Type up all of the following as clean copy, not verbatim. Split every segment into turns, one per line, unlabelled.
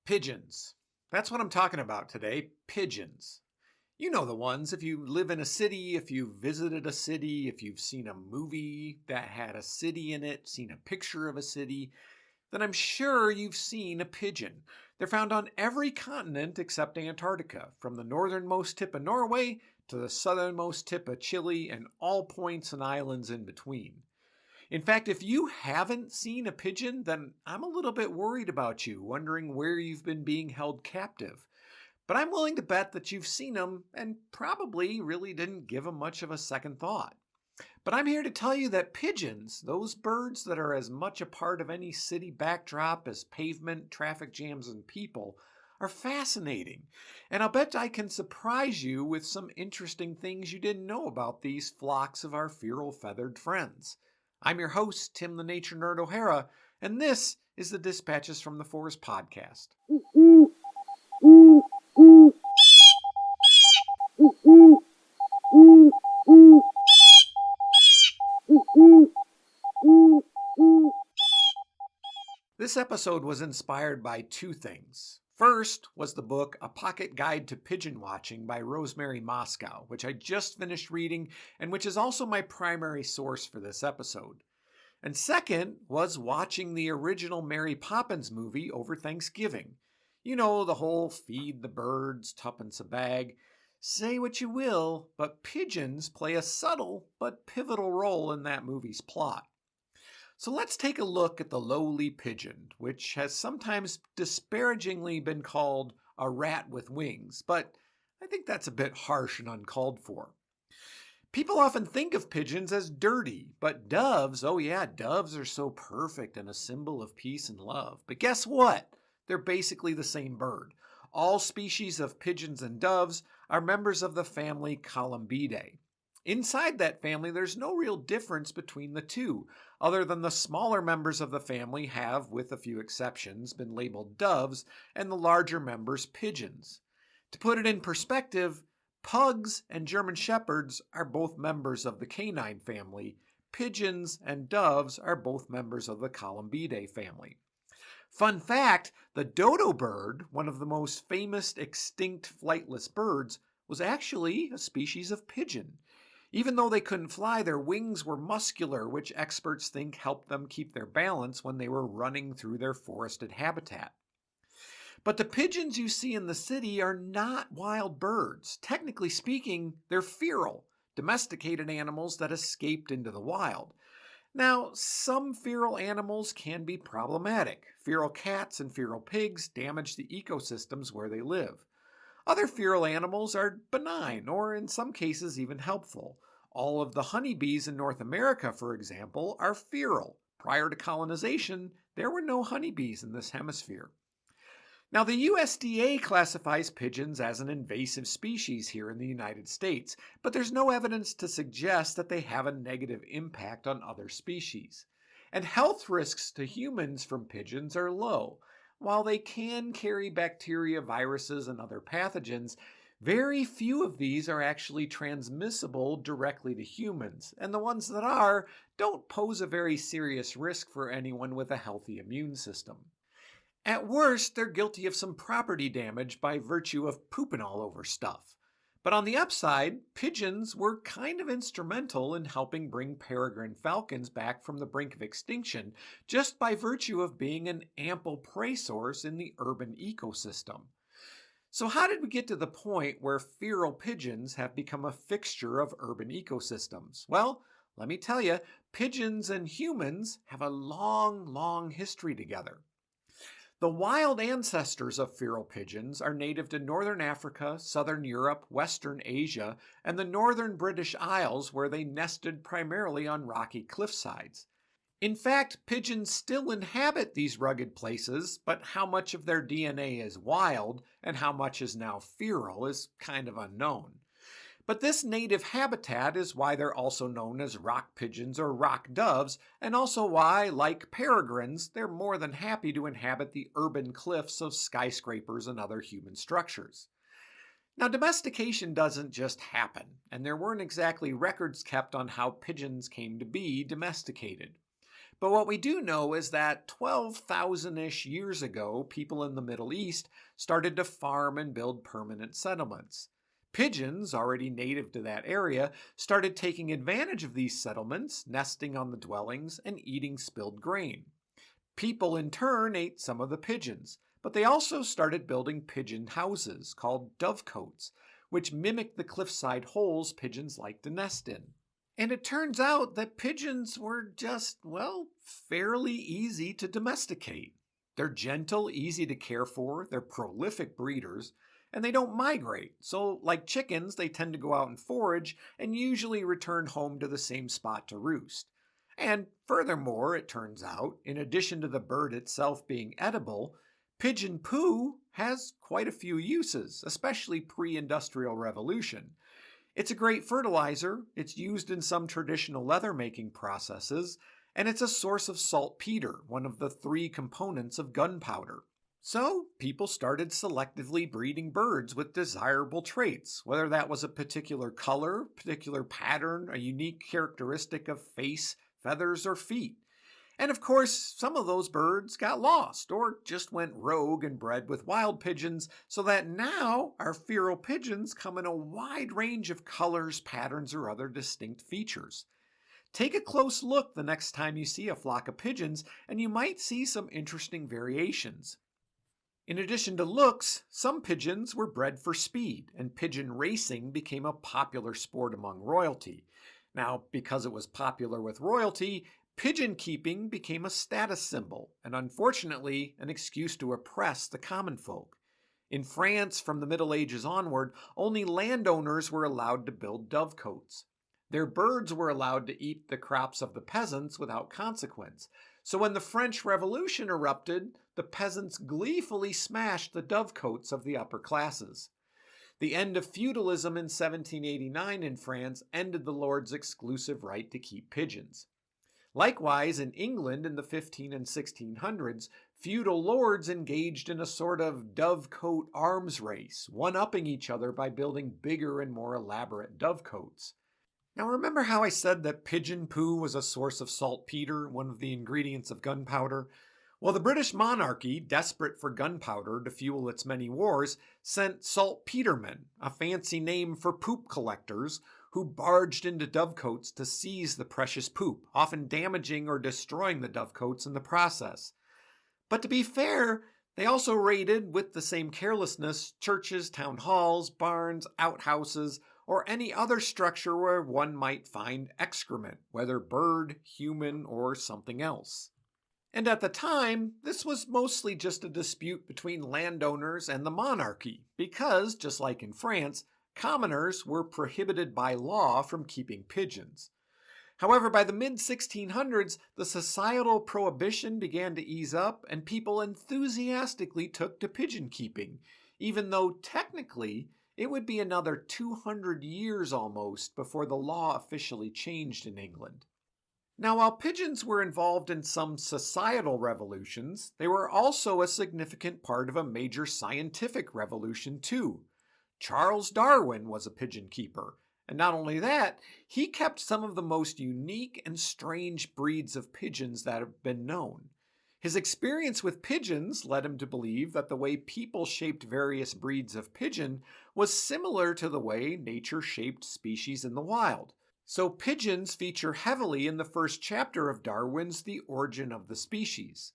Pigeons. That's what I'm talking about today. Pigeons. You know the ones. If you live in a city, if you've visited a city, if you've seen a movie that had a city in it, seen a picture of a city, then I'm sure you've seen a pigeon. They're found on every continent except Antarctica, from the northernmost tip of Norway to the southernmost tip of Chile and all points and islands in between. In fact, if you haven't seen a pigeon, then I'm a little bit worried about you, wondering where you've been being held captive. But I'm willing to bet that you've seen them and probably really didn't give them much of a second thought. But I'm here to tell you that pigeons, those birds that are as much a part of any city backdrop as pavement, traffic jams, and people, are fascinating. And I'll bet I can surprise you with some interesting things you didn't know about these flocks of our feral feathered friends. I'm your host, Tim the Nature Nerd O'Hara, and this is the Dispatches from the Forest podcast. This episode was inspired by two things. First was the book A Pocket Guide to Pigeon Watching by Rosemary Moscow, which I just finished reading and which is also my primary source for this episode. And second was watching the original Mary Poppins movie over Thanksgiving. You know, the whole feed the birds, tuppence a bag. Say what you will, but pigeons play a subtle but pivotal role in that movie's plot. So let's take a look at the lowly pigeon, which has sometimes disparagingly been called a rat with wings, but I think that's a bit harsh and uncalled for. People often think of pigeons as dirty, but doves, oh yeah, doves are so perfect and a symbol of peace and love. But guess what? They're basically the same bird. All species of pigeons and doves are members of the family Columbidae. Inside that family, there's no real difference between the two, other than the smaller members of the family have, with a few exceptions, been labeled doves, and the larger members pigeons. To put it in perspective, pugs and German shepherds are both members of the canine family. Pigeons and doves are both members of the Columbidae family. Fun fact, the dodo bird, one of the most famous extinct flightless birds, was actually a species of pigeon. Even though they couldn't fly, their wings were muscular, which experts think helped them keep their balance when they were running through their forested habitat. But the pigeons you see in the city are not wild birds. Technically speaking, they're feral, domesticated animals that escaped into the wild. Now, some feral animals can be problematic. Feral cats and feral pigs damage the ecosystems where they live. Other feral animals are benign, or in some cases even helpful. All of the honeybees in North America, for example, are feral. Prior to colonization, there were no honeybees in this hemisphere. Now, the USDA classifies pigeons as an invasive species here in the United States, but there's no evidence to suggest that they have a negative impact on other species. And health risks to humans from pigeons are low. While they can carry bacteria, viruses, and other pathogens, very few of these are actually transmissible directly to humans, and the ones that are don't pose a very serious risk for anyone with a healthy immune system. At worst, they're guilty of some property damage by virtue of pooping all over stuff. But on the upside, pigeons were kind of instrumental in helping bring peregrine falcons back from the brink of extinction just by virtue of being an ample prey source in the urban ecosystem. So how did we get to the point where feral pigeons have become a fixture of urban ecosystems? Well, let me tell you, pigeons and humans have a long history together. The wild ancestors of feral pigeons are native to northern Africa, southern Europe, western Asia, and the northern British Isles, where they nested primarily on rocky cliffsides. In fact, pigeons still inhabit these rugged places, but how much of their DNA is wild and how much is now feral is kind of unknown. But this native habitat is why they're also known as rock pigeons or rock doves, and also why, like peregrines, they're more than happy to inhabit the urban cliffs of skyscrapers and other human structures. Now, domestication doesn't just happen, and there weren't exactly records kept on how pigeons came to be domesticated. But what we do know is that 12,000-ish years ago, people in the Middle East started to farm and build permanent settlements. Pigeons, already native to that area, started taking advantage of these settlements, nesting on the dwellings and eating spilled grain. People in turn ate some of the pigeons, but they also started building pigeon houses called dovecotes, which mimic the cliffside holes pigeons like to nest in. And it turns out that pigeons were just, well, fairly easy to domesticate. They're gentle, easy to care for, they're prolific breeders, and they don't migrate. So, like chickens, they tend to go out and forage and usually return home to the same spot to roost. And furthermore, it turns out, in addition to the bird itself being edible, pigeon poo has quite a few uses, especially pre-industrial revolution. It's a great fertilizer, it's used in some traditional leather making processes, and it's a source of saltpeter, one of the 3 components of gunpowder. So, people started selectively breeding birds with desirable traits, whether that was a particular color, particular pattern, a unique characteristic of face, feathers, or feet. And of course, some of those birds got lost or just went rogue and bred with wild pigeons, so that now our feral pigeons come in a wide range of colors, patterns, or other distinct features. Take a close look the next time you see a flock of pigeons, and you might see some interesting variations. In addition to looks, some pigeons were bred for speed, and pigeon racing became a popular sport among royalty. Now, because it was popular with royalty, pigeon keeping became a status symbol, and unfortunately, an excuse to oppress the common folk. In France, from the Middle Ages onward, only landowners were allowed to build dovecotes. Their birds were allowed to eat the crops of the peasants without consequence. So when the French Revolution erupted, the peasants gleefully smashed the dovecotes of the upper classes. The end of feudalism in 1789 in France ended the lord's exclusive right to keep pigeons. Likewise, in England in the 15 and 1600s, feudal lords engaged in a sort of dovecote arms race, one-upping each other by building bigger and more elaborate dovecotes. Now remember how I said that pigeon poo was a source of saltpeter, one of the ingredients of gunpowder? Well, the British monarchy, desperate for gunpowder to fuel its many wars, sent saltpetermen, a fancy name for poop collectors, who barged into dovecotes to seize the precious poop, often damaging or destroying the dovecotes in the process. But to be fair, they also raided, with the same carelessness, churches, town halls, barns, outhouses, or any other structure where one might find excrement, whether bird, human, or something else. And at the time, this was mostly just a dispute between landowners and the monarchy, because, just like in France, commoners were prohibited by law from keeping pigeons. However, by the mid-1600s, the societal prohibition began to ease up and people enthusiastically took to pigeon keeping, even though technically it would be another 200 years almost before the law officially changed in England. Now, while pigeons were involved in some societal revolutions, they were also a significant part of a major scientific revolution too. Charles Darwin was a pigeon keeper, and not only that, he kept some of the most unique and strange breeds of pigeons that have been known. His experience with pigeons led him to believe that the way people shaped various breeds of pigeon was similar to the way nature shaped species in the wild. So pigeons feature heavily in the first chapter of Darwin's The Origin of the Species.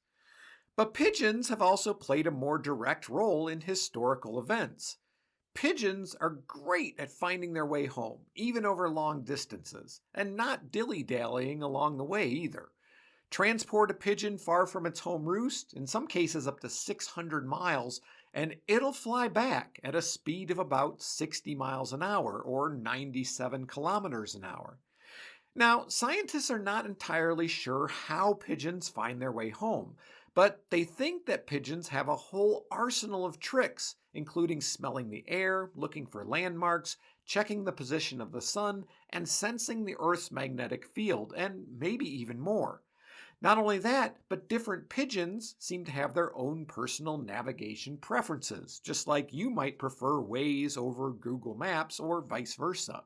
But pigeons have also played a more direct role in historical events. Pigeons are great at finding their way home, even over long distances, and not dilly-dallying along the way either. Transport a pigeon far from its home roost, in some cases up to 600 miles, and it'll fly back at a speed of about 60 miles an hour, or 97 kilometers an hour. Now, scientists are not entirely sure how pigeons find their way home, but they think that pigeons have a whole arsenal of tricks, including smelling the air, looking for landmarks, checking the position of the sun, and sensing the Earth's magnetic field, and maybe even more. Not only that, but different pigeons seem to have their own personal navigation preferences, just like you might prefer Waze over Google Maps or vice versa.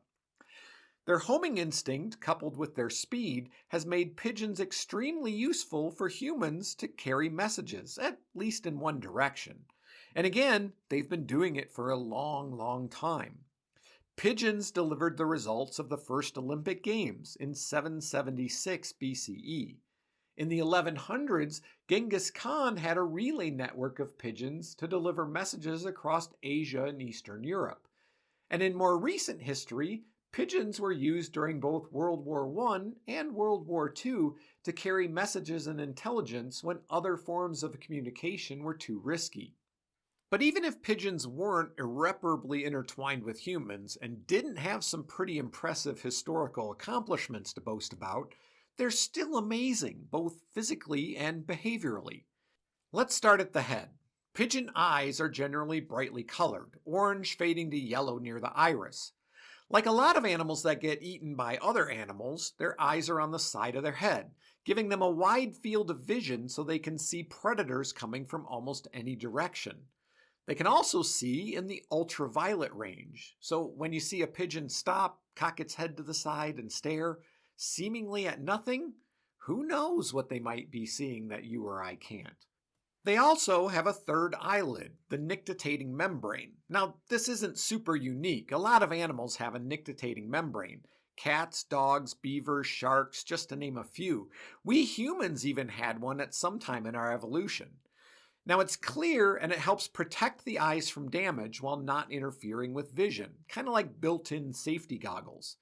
Their homing instinct, coupled with their speed, has made pigeons extremely useful for humans to carry messages, at least in one direction. And again, they've been doing it for a long, long time. Pigeons delivered the results of the first Olympic Games in 776 BCE. In the 1100s, Genghis Khan had a relay network of pigeons to deliver messages across Asia and Eastern Europe. And in more recent history, pigeons were used during both World War I and World War II to carry messages and intelligence when other forms of communication were too risky. But even if pigeons weren't irreparably intertwined with humans and didn't have some pretty impressive historical accomplishments to boast about, they're still amazing, both physically and behaviorally. Let's start at the head. Pigeon eyes are generally brightly colored, orange fading to yellow near the iris. Like a lot of animals that get eaten by other animals, their eyes are on the side of their head, giving them a wide field of vision so they can see predators coming from almost any direction. They can also see in the ultraviolet range, so when you see a pigeon stop, cock its head to the side, and stare, seemingly at nothing, who knows what they might be seeing that you or I can't. They also have a third eyelid, the nictitating membrane. Now, this isn't super unique. A lot of animals have a nictitating membrane. Cats, dogs, beavers, sharks, just to name a few. We humans even had one at some time in our evolution. Now it's clear and it helps protect the eyes from damage while not interfering with vision, kind of like built-in safety goggles.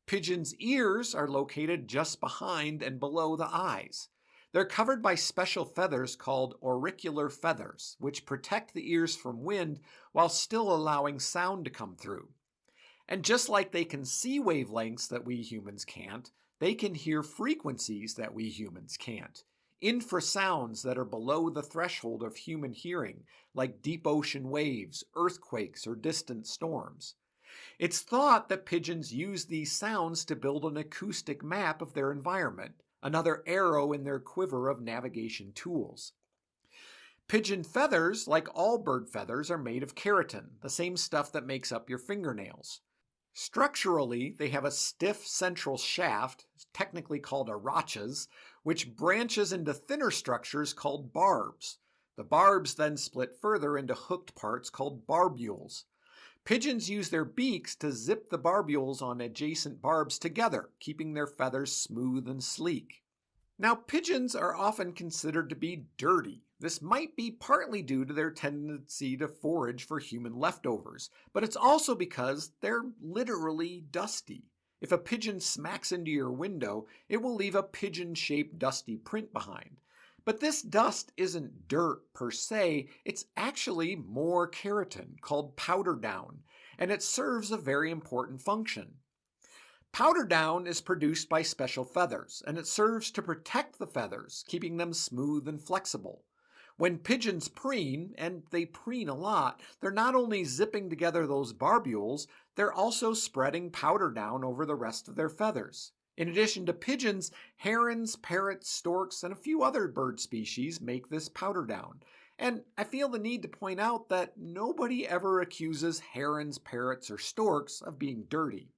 Pigeons' ears are located just behind and below the eyes. They're covered by special feathers called auricular feathers, which protect the ears from wind while still allowing sound to come through. And just like they can see wavelengths that we humans can't, they can hear frequencies that we humans can't. Infrasounds that are below the threshold of human hearing, like deep ocean waves, earthquakes, or distant storms. It's thought that pigeons use these sounds to build an acoustic map of their environment, another arrow in their quiver of navigation tools. Pigeon feathers, like all bird feathers, are made of keratin, the same stuff that makes up your fingernails. Structurally, they have a stiff central shaft, technically called a rachis, which branches into thinner structures called barbs. The barbs then split further into hooked parts called barbules. Pigeons use their beaks to zip the barbules on adjacent barbs together, keeping their feathers smooth and sleek. Now, pigeons are often considered to be dirty. This might be partly due to their tendency to forage for human leftovers, but it's also because they're literally dusty. If a pigeon smacks into your window, it will leave a pigeon-shaped dusty print behind. But this dust isn't dirt per se, it's actually more keratin, called powder down, and it serves a very important function. Powder down is produced by special feathers, and it serves to protect the feathers, keeping them smooth and flexible. When pigeons preen, and they preen a lot, they're not only zipping together those barbules, they're also spreading powder down over the rest of their feathers. In addition to pigeons, herons, parrots, storks, and a few other bird species make this powder down. And I feel the need to point out that nobody ever accuses herons, parrots, or storks of being dirty.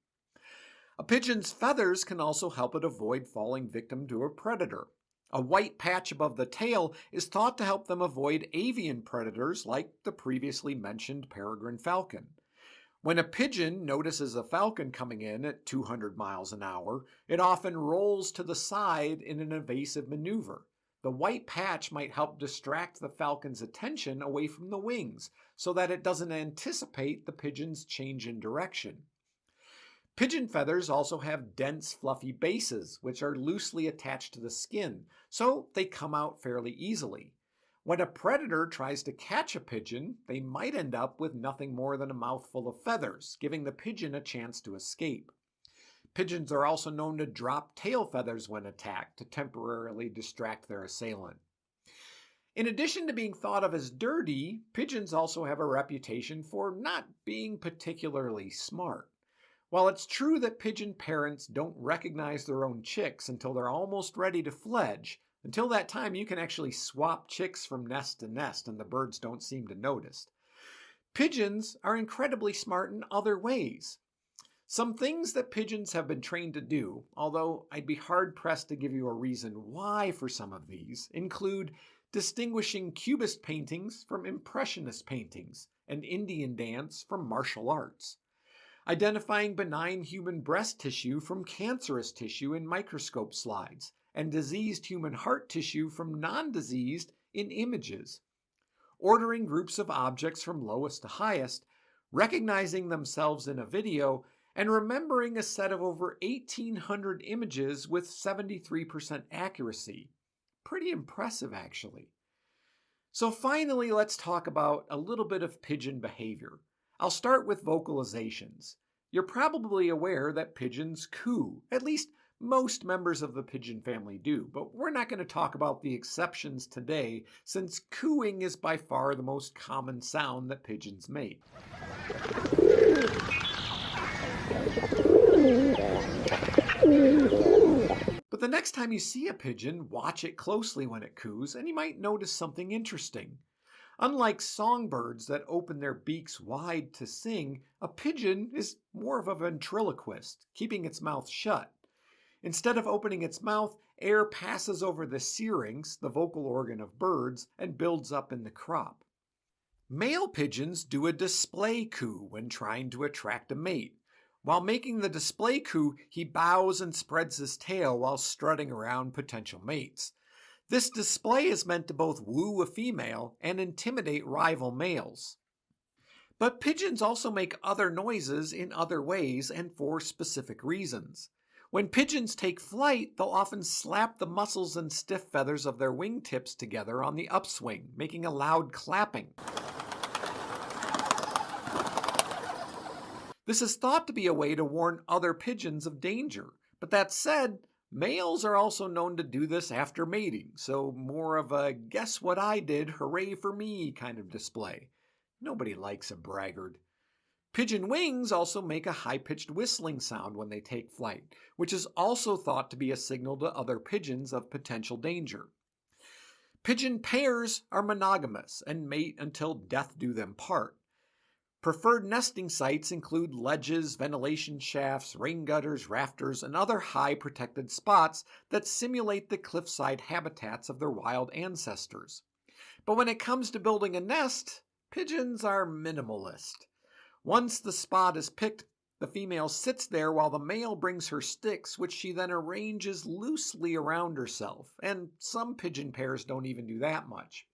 A pigeon's feathers can also help it avoid falling victim to a predator. A white patch above the tail is thought to help them avoid avian predators like the previously mentioned peregrine falcon. When a pigeon notices a falcon coming in at 200 miles an hour, it often rolls to the side in an evasive maneuver. The white patch might help distract the falcon's attention away from the wings so that it doesn't anticipate the pigeon's change in direction. Pigeon feathers also have dense, fluffy bases, which are loosely attached to the skin, so they come out fairly easily. When a predator tries to catch a pigeon, they might end up with nothing more than a mouthful of feathers, giving the pigeon a chance to escape. Pigeons are also known to drop tail feathers when attacked to temporarily distract their assailant. In addition to being thought of as dirty, pigeons also have a reputation for not being particularly smart. While it's true that pigeon parents don't recognize their own chicks until they're almost ready to fledge, until that time you can actually swap chicks from nest to nest and the birds don't seem to notice. Pigeons are incredibly smart in other ways. Some things that pigeons have been trained to do, although I'd be hard-pressed to give you a reason why for some of these, include distinguishing Cubist paintings from Impressionist paintings and Indian dance from martial arts, identifying benign human breast tissue from cancerous tissue in microscope slides, and diseased human heart tissue from non-diseased in images, ordering groups of objects from lowest to highest, recognizing themselves in a video, and remembering a set of over 1,800 images with 73% accuracy. Pretty impressive, actually. So finally, let's talk about a little bit of pigeon behavior. I'll start with vocalizations. You're probably aware that pigeons coo. At least most members of the pigeon family do, but we're not going to talk about the exceptions today, since cooing is by far the most common sound that pigeons make. But the next time you see a pigeon, watch it closely when it coos, and you might notice something interesting. Unlike songbirds that open their beaks wide to sing, a pigeon is more of a ventriloquist, keeping its mouth shut. Instead of opening its mouth, air passes over the syrinx, the vocal organ of birds, and builds up in the crop. Male pigeons do a display coo when trying to attract a mate. While making the display coo, he bows and spreads his tail while strutting around potential mates. This display is meant to both woo a female and intimidate rival males. But pigeons also make other noises in other ways and for specific reasons. When pigeons take flight, they'll often slap the muscles and stiff feathers of their wingtips together on the upswing, making a loud clapping. This is thought to be a way to warn other pigeons of danger, but that said, males are also known to do this after mating, so more of a guess what I did, hooray for me kind of display. Nobody likes a braggart. Pigeon wings also make a high-pitched whistling sound when they take flight, which is also thought to be a signal to other pigeons of potential danger. Pigeon pairs are monogamous and mate until death do them part. Preferred nesting sites include ledges, ventilation shafts, rain gutters, rafters, and other high protected spots that simulate the cliffside habitats of their wild ancestors. But when it comes to building a nest, pigeons are minimalist. Once the spot is picked, the female sits there while the male brings her sticks, which she then arranges loosely around herself, and some pigeon pairs don't even do that much.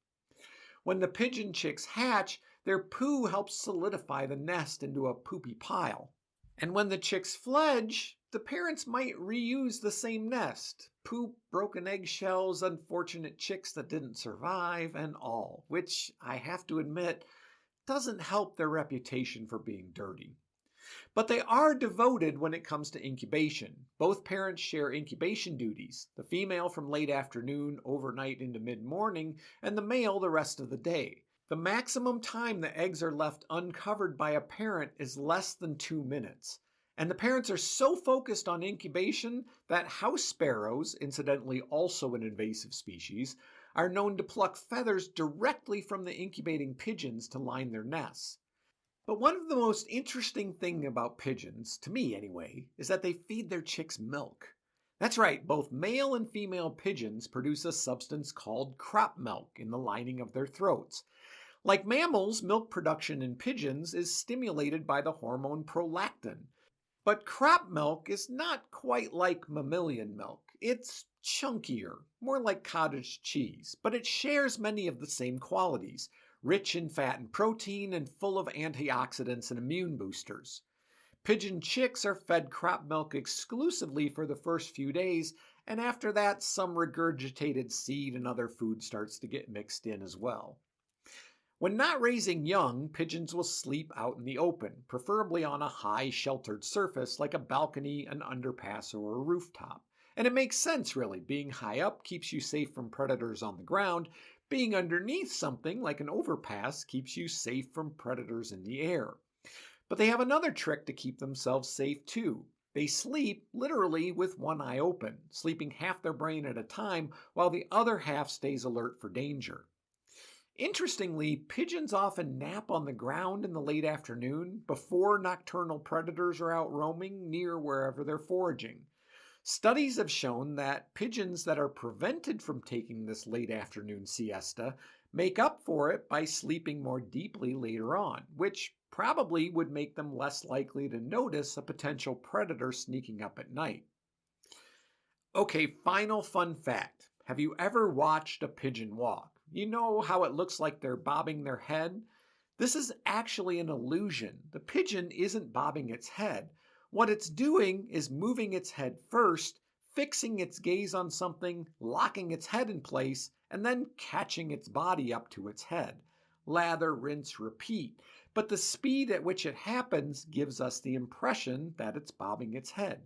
When the pigeon chicks hatch, their poo helps solidify the nest into a poopy pile. And when the chicks fledge, the parents might reuse the same nest. Poop, broken eggshells, unfortunate chicks that didn't survive, and all, which I have to admit doesn't help their reputation for being dirty. But they are devoted when it comes to incubation. Both parents share incubation duties, the female from late afternoon, overnight into mid-morning, and the male the rest of the day. The maximum time the eggs are left uncovered by a parent is less than 2 minutes. And the parents are so focused on incubation that house sparrows, incidentally also an invasive species, are known to pluck feathers directly from the incubating pigeons to line their nests. But one of the most interesting things about pigeons, to me anyway, is that they feed their chicks milk. That's right, both male and female pigeons produce a substance called crop milk in the lining of their throats. Like mammals, milk production in pigeons is stimulated by the hormone prolactin. But crop milk is not quite like mammalian milk. It's chunkier, more like cottage cheese, but it shares many of the same qualities, rich in fat and protein and full of antioxidants and immune boosters. Pigeon chicks are fed crop milk exclusively for the first few days, and after that some regurgitated seed and other food starts to get mixed in as well. When not raising young, pigeons will sleep out in the open, preferably on a high sheltered surface like a balcony, an underpass, or a rooftop. And it makes sense, really. Being high up keeps you safe from predators on the ground. Being underneath something like an overpass keeps you safe from predators in the air. But they have another trick to keep themselves safe too. They sleep literally with one eye open, sleeping half their brain at a time while the other half stays alert for danger. Interestingly, pigeons often nap on the ground in the late afternoon before nocturnal predators are out roaming near wherever they're foraging. Studies have shown that pigeons that are prevented from taking this late afternoon siesta make up for it by sleeping more deeply later on, which probably would make them less likely to notice a potential predator sneaking up at night. Okay, final fun fact. Have you ever watched a pigeon walk? You know how it looks like they're bobbing their head? This is actually an illusion. The pigeon isn't bobbing its head. What it's doing is moving its head first, fixing its gaze on something, locking its head in place, and then catching its body up to its head. Lather, rinse, repeat. But the speed at which it happens gives us the impression that it's bobbing its head.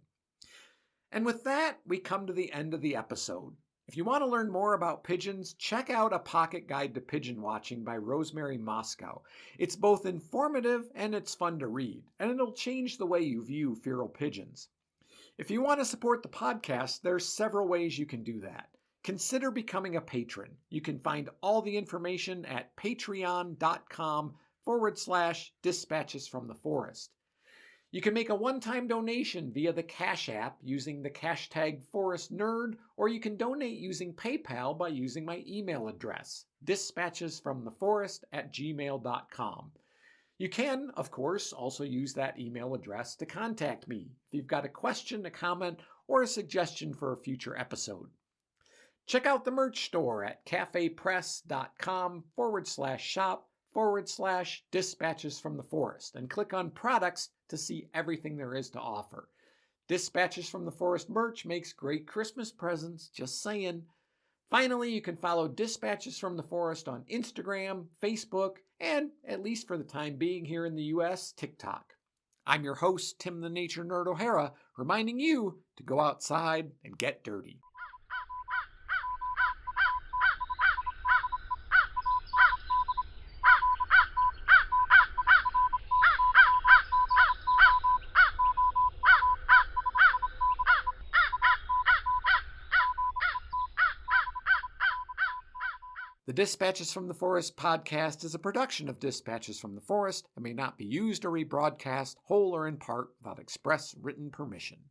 And with that, we come to the end of the episode. If you want to learn more about pigeons, check out A Pocket Guide to Pigeon Watching by Rosemary Moscow. It's both informative and it's fun to read, and it'll change the way you view feral pigeons. If you want to support the podcast, there's several ways you can do that. Consider becoming a patron. You can find all the information at patreon.com/dispatches from the forest. You can make a one-time donation via the Cash App using the hashtag ForestNerd, or you can donate using PayPal by using my email address, dispatchesfromtheforest@gmail.com. You can, of course, also use that email address to contact me if you've got a question, a comment, or a suggestion for a future episode. Check out the merch store at cafepress.com/shop/dispatches from the forest and click on products to see everything there is to offer. Dispatches from the Forest merch makes great Christmas presents, just saying. Finally, you can follow Dispatches from the Forest on Instagram, Facebook, and, at least for the time being here in the US, TikTok. I'm your host, Tim the Nature Nerd O'Hara, reminding you to go outside and get dirty. The Dispatches from the Forest podcast is a production of Dispatches from the Forest and may not be used or rebroadcast whole or in part without express written permission.